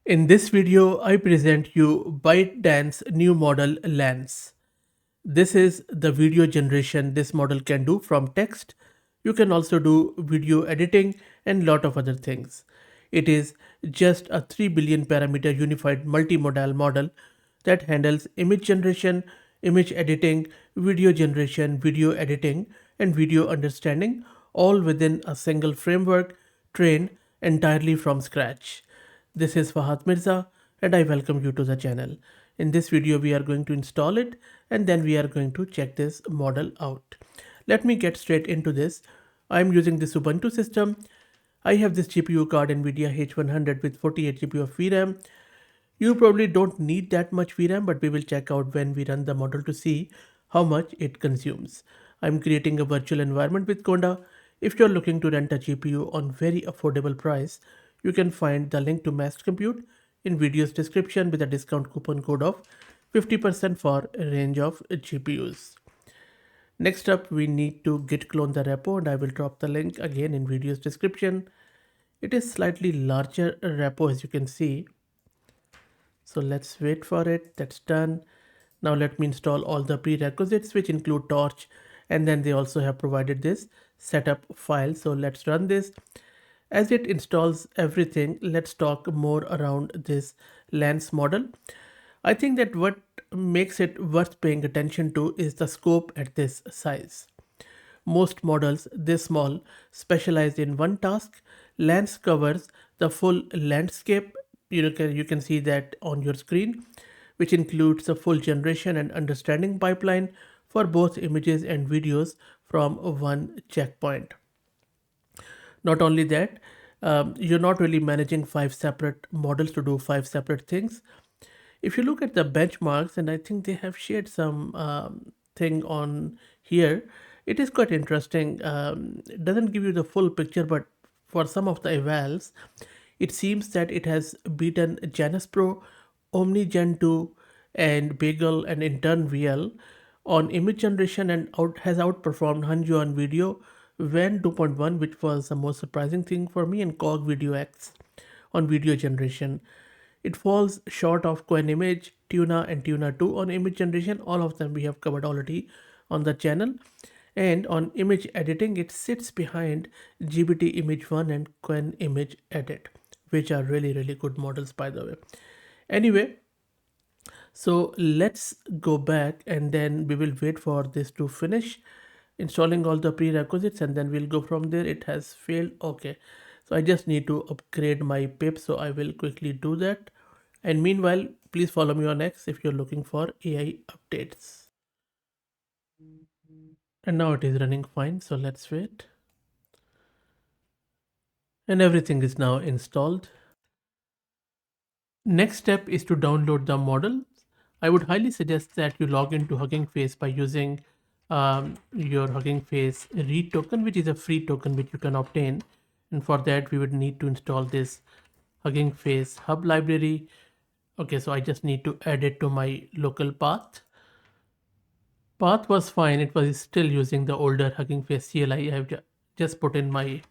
In this video, I present you ByteDance new model Lens. This is the video generation this model can do from text. You can also do video editing and lot of other things. It is just a 3 billion parameter unified multimodal model that handles image generation, image editing, video generation, video editing, and video understanding all within a single framework trained entirely from scratch. This is Fahad Mirza and I welcome you to the channel. In this video we are going to install it and then we are going to check this model out. Let me get straight into this. I am using this Ubuntu system. I have this GPU card NVIDIA H100 with 48 GB of VRAM. You probably don't need that much VRAM, but we will check out when we run the model to see how much it consumes. I'm creating a virtual environment with Conda. If you're looking to rent a GPU on very affordable price, you can find the link to Mass Compute in video's description with a discount coupon code of 50% for a range of GPUs. Next up, we need to git clone the repo and I will drop the link again in video's description. It is slightly larger repo as you can see. So let's wait for it. That's done. Now let me install all the prerequisites which include Torch, and then they also have provided this setup file. So let's run this. As it installs everything, let's talk more around this Lens model. I think that what makes it worth paying attention to is the scope at this size. Most models this small specialize in one task. Lens covers the full landscape. You can see that on your screen, which includes the full generation and understanding pipeline for both images and videos from one checkpoint. Not only that, you're not really managing five separate models to do five separate things. If you look at the benchmarks, and I think they have shared some thing on here, it is quite interesting. It doesn't give you the full picture, but for some of the evals, it seems that it has beaten Janus Pro, Omni Gen 2, and Bagel and Intern VL on image generation and has outperformed Hanju on video, Ven 2.1, which was the most surprising thing for me, and Cog Video X on video generation. It falls short of Quen Image, Tuna, and Tuna 2 on image generation. All of them we have covered already on the channel. And on image editing, it sits behind GBT Image 1 and Quen Image Edit, which are really, really good models, by the way. Anyway, so let's go back and then we will wait for this to finish installing all the prerequisites and then we'll go from there. It has failed. Okay. So I just need to upgrade my pip. So I will quickly do that. And meanwhile, please follow me on X if you're looking for AI updates. And now it is running fine. So let's wait. And everything is now installed. Next step is to download the model. I would highly suggest that you log into Hugging Face by using your Hugging Face read token, which is a free token which you can obtain. And for that, we would need to install this Hugging Face hub library. Okay, so I just need to add it to my local path. Path was fine. It was still using the older Hugging Face CLI. I have just put in my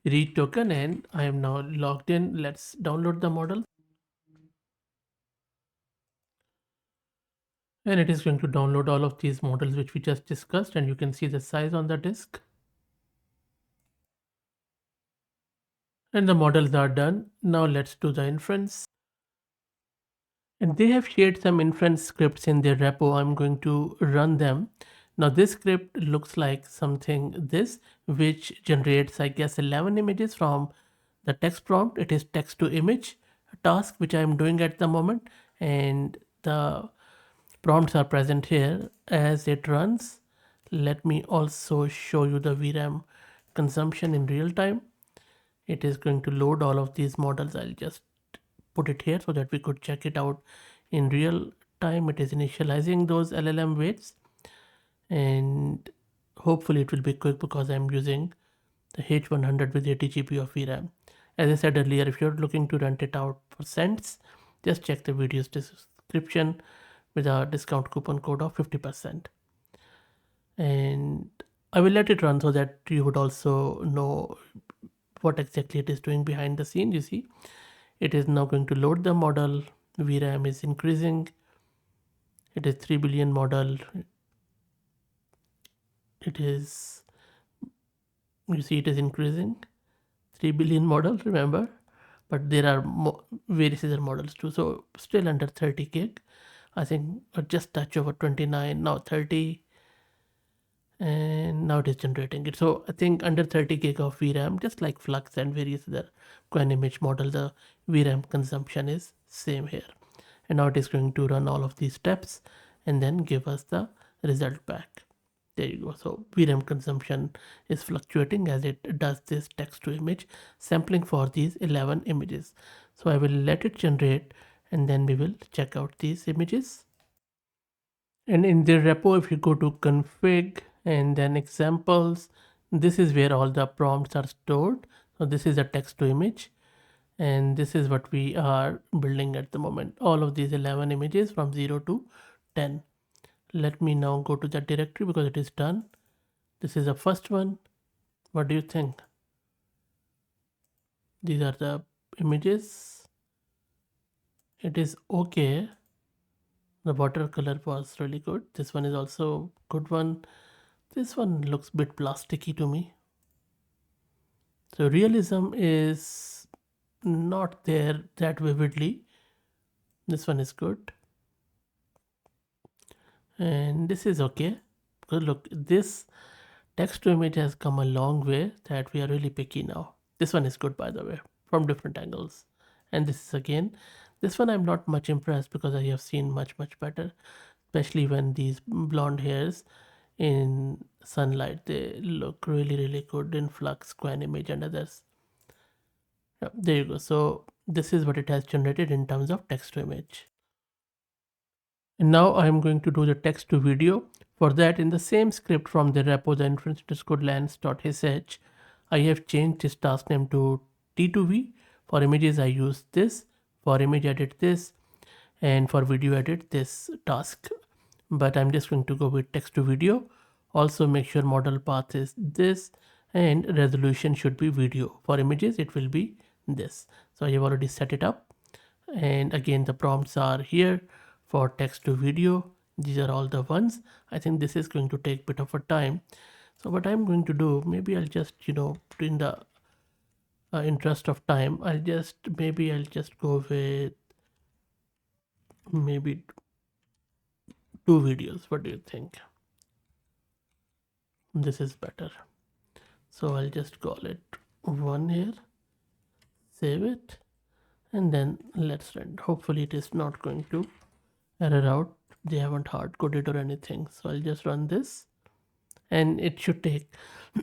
read token and I am now logged in. Let's download the model. And it is going to download all of these models which we just discussed, and you can see the size on the disk. And the models are done. Now let's do the inference. And they have shared some inference scripts in their repo. I'm going to run them. Now this script looks like something this, which generates, I guess, 11 images from the text prompt. It is text to image task, which I'm doing at the moment. And the prompts are present here as it runs. Let me also show you the VRAM consumption in real time. It is going to load all of these models. I'll just put it here so that we could check it out in real time. It is initializing those LLM weights and hopefully it will be quick because I'm using the H100 with 80 GB of VRAM. As I said earlier, if you're looking to rent it out for cents, just check the video's description with a discount coupon code of 50%. And I will let it run so that you would also know what exactly it is doing behind the scene. You see, It is now going to load the model. VRAM is increasing. It is 3 billion model. It is, you see, it is increasing. 3 billion model, remember, but there are various other models too. So still under 30 gig. I think just touch over 29, now 30, and now it is generating it. So I think under 30 gig of VRAM, just like Flux and various other Quen image model, the VRAM consumption is same here. And now it is going to run all of these steps and then give us the result back. There you go. So VRAM consumption is fluctuating as it does this text to image sampling for these 11 images. So I will let it generate and then we will check out these images. And in the repo, if you go to config and then examples, this is where all the prompts are stored. So this is a text to image. And this is what we are building at the moment. All of these 11 images from 0 to 10. Let me now go to that directory because it is done. This is the first one. What do you think? These are the images. It is okay. The watercolor was really good. This one is also good one. This one looks a bit plasticky to me. So realism is not there that vividly. This one is good. And this is okay. Because look, this text to image has come a long way that we are really picky now. This one is good, by the way, from different angles. And this is again, this one I'm not much impressed because I have seen much better, especially when these blonde hairs in sunlight, they look really good in Flux, Quen image and others. Yeah, there you go. So this is what it has generated in terms of text to image. And now I am going to do the text to video. For that, in the same script from the repo, the inference_lens.sh, I have changed this task name to T2V. For images, I use this. For image edit, this. And for video edit, this task. But I'm just going to go with text to video. Also make sure model path is this and resolution should be video. For images, it will be this. So I have already set it up. And again, the prompts are here for text to video. These are all the ones. I think this is going to take a bit of a time. So what I'm going to do, maybe I'll just, in the interest of time, I'll just go with maybe 2 videos. What do you think? This is better. So I'll just call it 1 here, save it, and then let's run. Hopefully it is not going to error out. They haven't hard coded or anything. So I'll just run this and it should take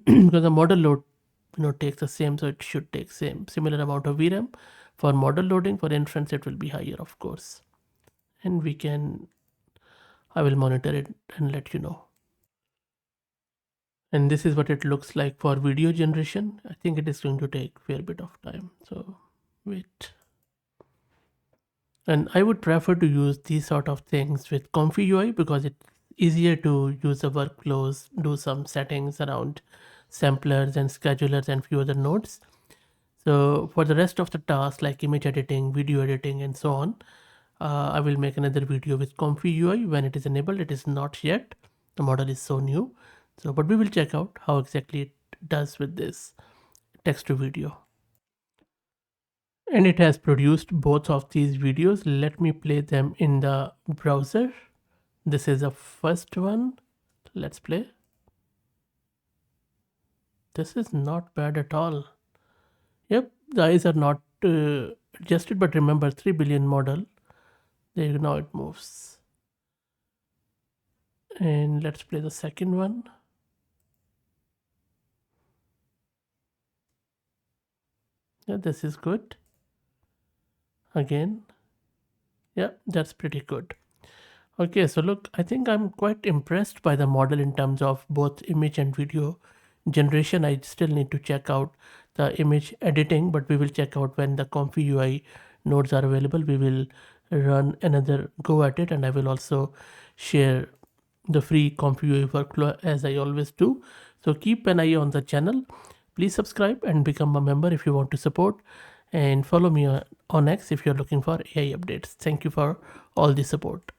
because the model load takes the same, so it should take similar amount of VRAM. For model loading, for inference, it will be higher, of course. And I will monitor it and let you know. And this is what it looks like for video generation. I think it is going to take a fair bit of time. So wait. And I would prefer to use these sort of things with Comfy UI because it's easier to use the workflows, do some settings around samplers and schedulers and few other nodes. So for the rest of the tasks like image editing, video editing, and so on, I will make another video with Comfy UI when it is enabled. It is not yet. The model is so new. So, but we will check out how exactly it does with this text to video. And it has produced both of these videos. Let me play them in the browser. This is the first one. Let's play. This is not bad at all. Yep, the eyes are not adjusted, but remember 3 billion model. There you know it moves. And let's play the second one. Yeah, this is good. Again, yeah, that's pretty good. Okay, so look, I think I'm quite impressed by the model in terms of both image and video generation. I still need to check out the image editing, but we will check out when the Comfy UI nodes are available. We will run another go at it, and I will also share the free Comfy UI workflow as I always do. So keep an eye on the channel. Please subscribe and become a member if you want to support, and follow me on X if you're looking for AI updates. Thank you for all the support.